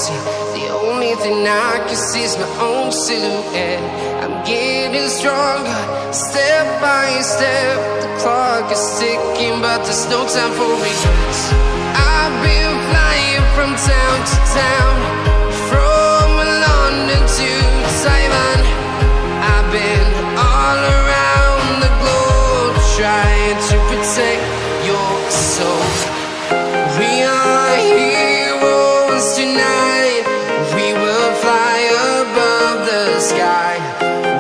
empty. The only thing I can see is my own silhouette. I'm getting stronger, step by step. The clock is ticking, but there's no time for regrets. I've been flying from town to town, from London to Taiwan. I've been all around the globe, trying to protect your soul. We are heroes tonight. We will fly above the sky.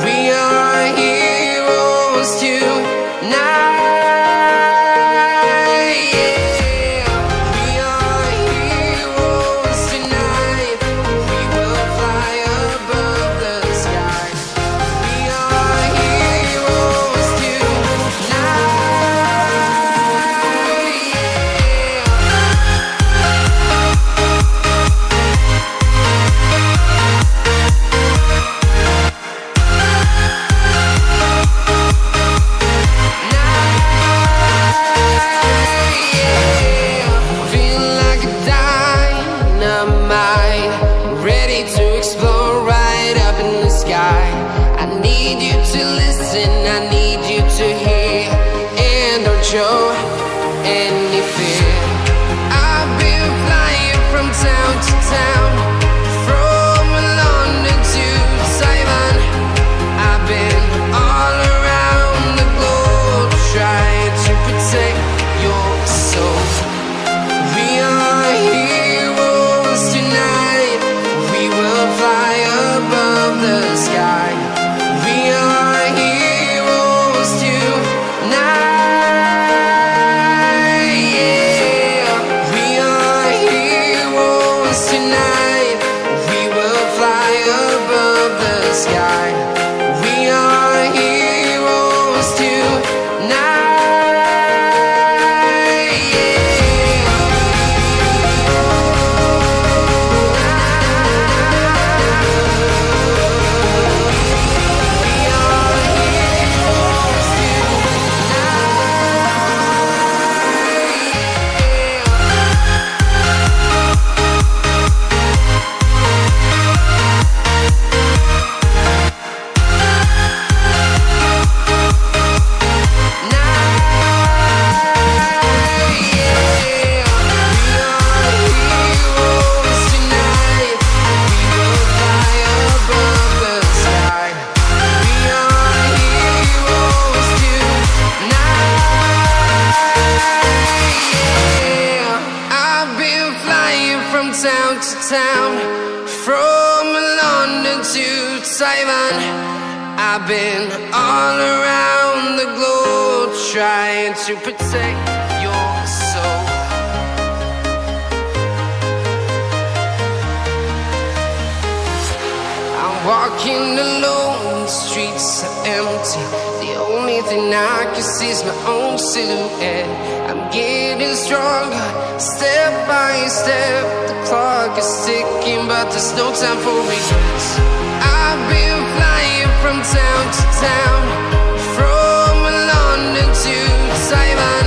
We are heroes tonight. Show any fear. I've been flying from town to town, from London to Taiwan. I've been all around the globe, trying to protect your soul. We are heroes tonight. We will fly above the sky. We are heroes tonight. Town to town, from London to Taiwan. I've been all around the globe, trying to protect your soul. I'm walking alone, the streets are empty. The only thing I can see is my own silhouette. I'm getting stronger, step by step. The clock is ticking, but there's no time for regrets. I've been flying from town to town, from London to Taiwan.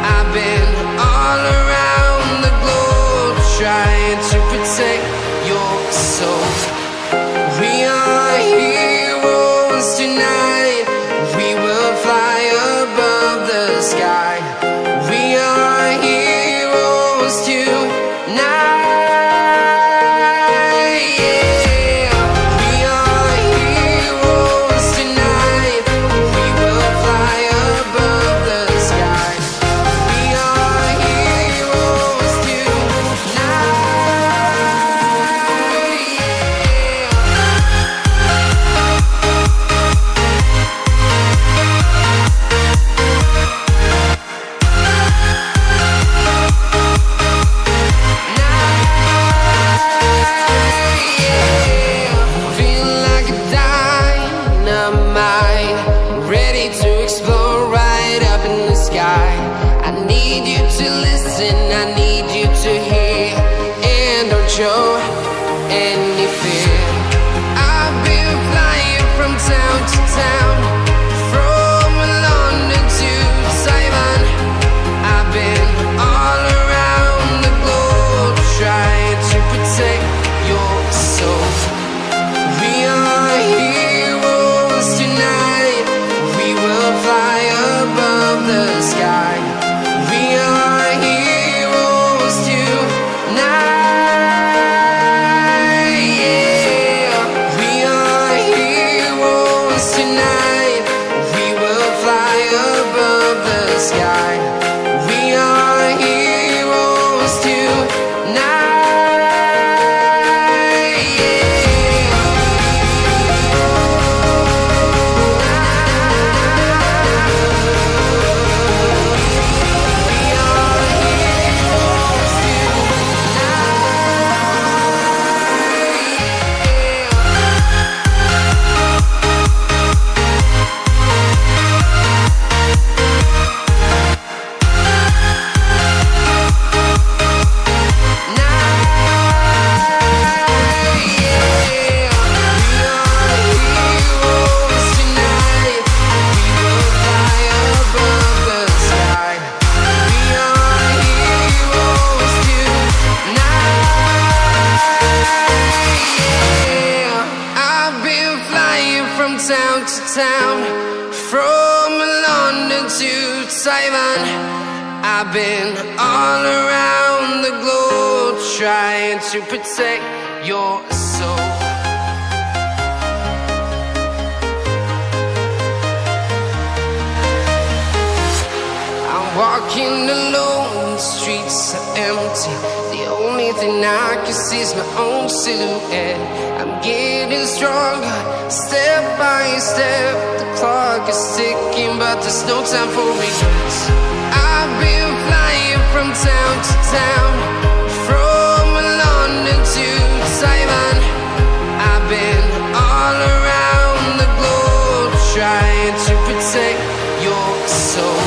I've been all around the globe, trying to protect your soul. We are heroes tonight. We will fly above the sky. We are heroes tonight. We are heroes tonight. from town to town, from London to Taiwan. I've been all around the globe trying to protect your soul. I'm walking alone, the streets are empty. The only thing I can see is my own silhouette. I'm getting stronger, step by step. The clock is ticking, but there's no time for regrets. I've been flying from town to town, from London to Taiwan. I've been all around the globe trying to protect your soul.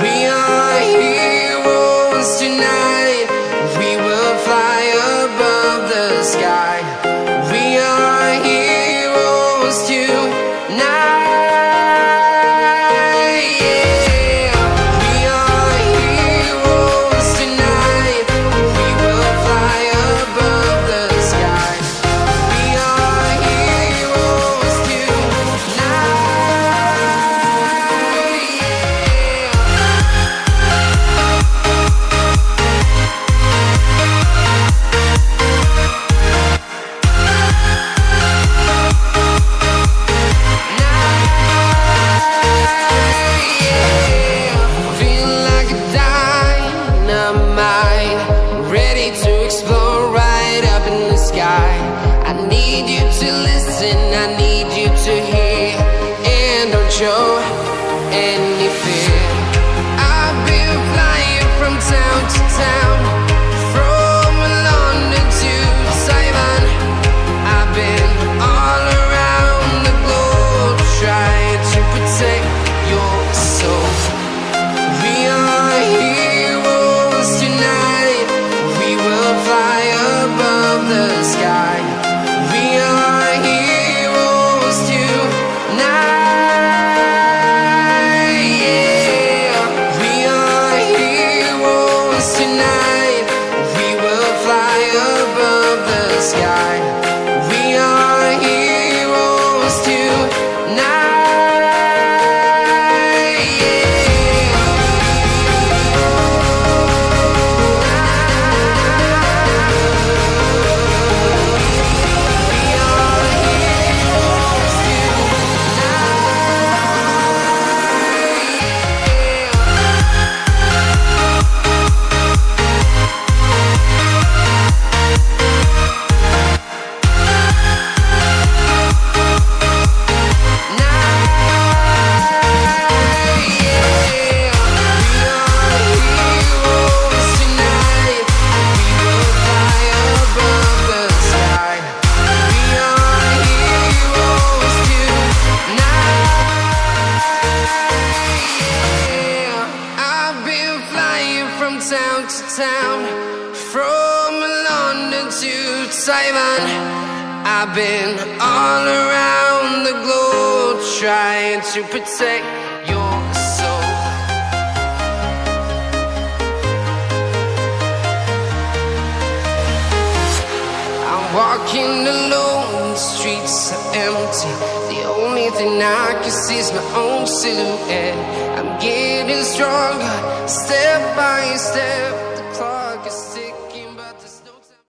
We are heroes tonight. We will fly above the sky. We are heroes tonight. I need you to listen, I need you to hear, and don't show any fear. I've been flying from town to town, from London to Taiwan. I've been all around the globe trying to protect your soul. We are heroes tonight. We will fly above the sky. We are heroes tonight. Yeah. We are heroes tonight. We will fly above the sky. We are heroes tonight. Town to town, from London to Taiwan. I've been all around the globe trying to protect your soul. I'm walking alone, the streets are empty. The only thing I can see is my own silhouette. I'm getting stronger, step by step.